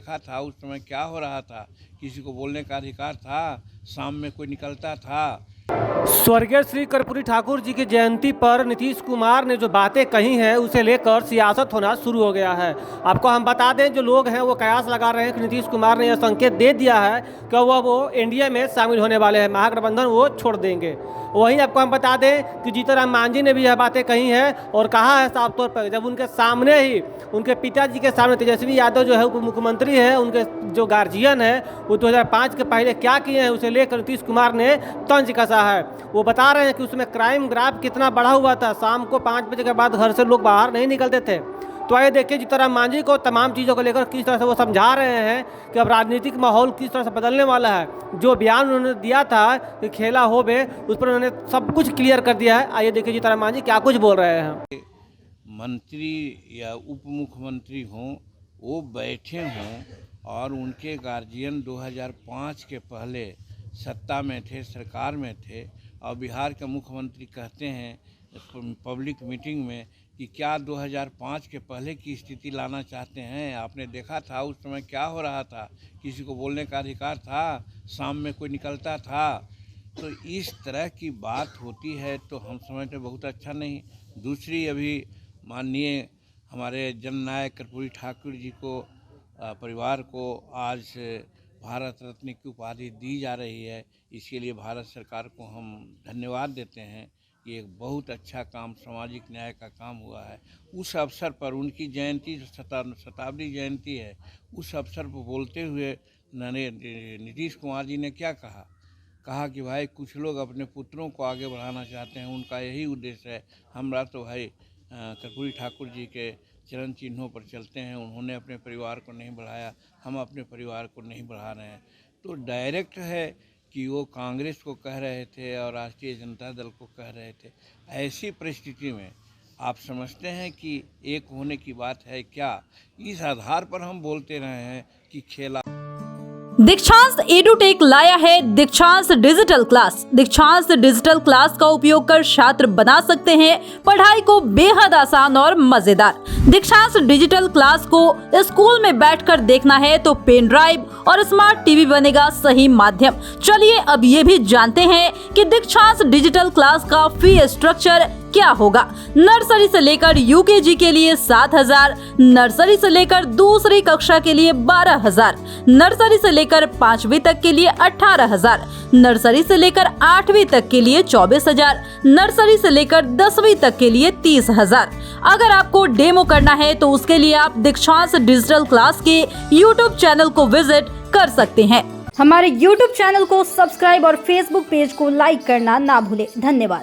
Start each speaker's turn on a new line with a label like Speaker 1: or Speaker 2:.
Speaker 1: देखा था उस समय क्या हो रहा था, किसी को बोलने का अधिकार था, शाम में कोई निकलता था।
Speaker 2: स्वर्गीय श्री कर्पूरी ठाकुर जी की जयंती पर नीतीश कुमार ने जो बातें कही हैं उसे लेकर सियासत होना शुरू हो गया है। आपको हम बता दें, जो लोग हैं वो कयास लगा रहे हैं कि नीतीश कुमार ने यह संकेत दे दिया है कि वो एनडीए में शामिल होने वाले हैं, महागठबंधन वो छोड़ देंगे। वहीं आपको हम बता दें कि जीतन मांझी ने भी यह बातें कही हैं और कहा है साफ तौर पर, जब उनके सामने ही उनके पिताजी के सामने तेजस्वी यादव जो है उप मुख्यमंत्री हैं, उनके जो गार्जियन है वो 2005 के पहले क्या किए हैं उसे लेकर नीतीश कुमार ने तंज कसा है। वो बता रहे हैं कि उसमें क्राइम ग्राफ कितना बढ़ा हुआ था, शाम को 5 बजे के बाद घर से लोग बाहर नहीं निकलते थे। तो आइए देखिए जीतन मांझी को तमाम चीज़ों को लेकर किस तरह से वो समझा रहे हैं कि अब राजनीतिक माहौल किस तरह से बदलने वाला है। जो बयान उन्होंने दिया था कि खेला हो बे, उस पर उन्होंने सब कुछ क्लियर कर दिया है। आइए देखिए जीतन मांझी क्या कुछ बोल रहे हैं।
Speaker 1: मंत्री या उप मुख्यमंत्री हों, वो बैठे हों और उनके गार्जियन 2005 के पहले सत्ता में थे, सरकार में थे, और बिहार के मुख्यमंत्री कहते हैं पब्लिक मीटिंग में कि क्या 2005 के पहले की स्थिति लाना चाहते हैं। आपने देखा था उस समय क्या हो रहा था, किसी को बोलने का अधिकार था, शाम में कोई निकलता था। तो इस तरह की बात होती है तो हम समझते बहुत अच्छा नहीं। दूसरी, अभी माननीय हमारे जननायक कर्पूरी ठाकुर जी को परिवार को आज भारत रत्न की उपाधि दी जा रही है। इसके लिए भारत सरकार को हम धन्यवाद देते हैं। ये एक बहुत अच्छा काम, सामाजिक न्याय का काम हुआ है। उस अवसर पर उनकी जयंती, शताब्दी जयंती है, उस अवसर पर बोलते हुए नीतीश कुमार जी ने क्या कहा कि भाई कुछ लोग अपने पुत्रों को आगे बढ़ाना चाहते हैं, उनका यही उद्देश्य है। हमरा तो भाई कर्पूरी ठाकुर जी के चरण चिन्हों पर चलते हैं। उन्होंने अपने परिवार को नहीं बढ़ाया, हम अपने परिवार को नहीं बढ़ा रहे हैं। तो डायरेक्ट है कि वो कांग्रेस को कह रहे थे और राष्ट्रीय जनता दल को कह रहे थे। ऐसी परिस्थिति में आप समझते हैं कि एक होने की बात है क्या? इस आधार पर हम बोलते रहे हैं कि खेला।
Speaker 3: दीक्षांत एडुटेक लाया है दीक्षांत डिजिटल क्लास। दीक्षांत डिजिटल क्लास का उपयोग कर छात्र बना सकते हैं पढ़ाई को बेहद आसान और मजेदार। दीक्षांत डिजिटल क्लास को स्कूल में बैठकर देखना है तो पेन ड्राइव और स्मार्ट टीवी बनेगा सही माध्यम। चलिए अब ये भी जानते हैं कि दीक्षांत डिजिटल क्लास का फी स्ट्रक्चर क्या होगा। नर्सरी से लेकर यूकेजी के लिए 7,000, नर्सरी से लेकर दूसरी कक्षा के लिए 12,000, नर्सरी से लेकर 5वीं तक के लिए 18,000, नर्सरी से लेकर 8वीं तक के लिए 24,000, नर्सरी से लेकर 10वीं तक के लिए 30,000। अगर आपको डेमो करना है तो उसके लिए आप दीक्षांत डिजिटल क्लास के YouTube चैनल को विजिट कर सकते हैं।
Speaker 4: हमारे YouTube चैनल को सब्सक्राइब और Facebook पेज को लाइक करना ना भूलें। धन्यवाद।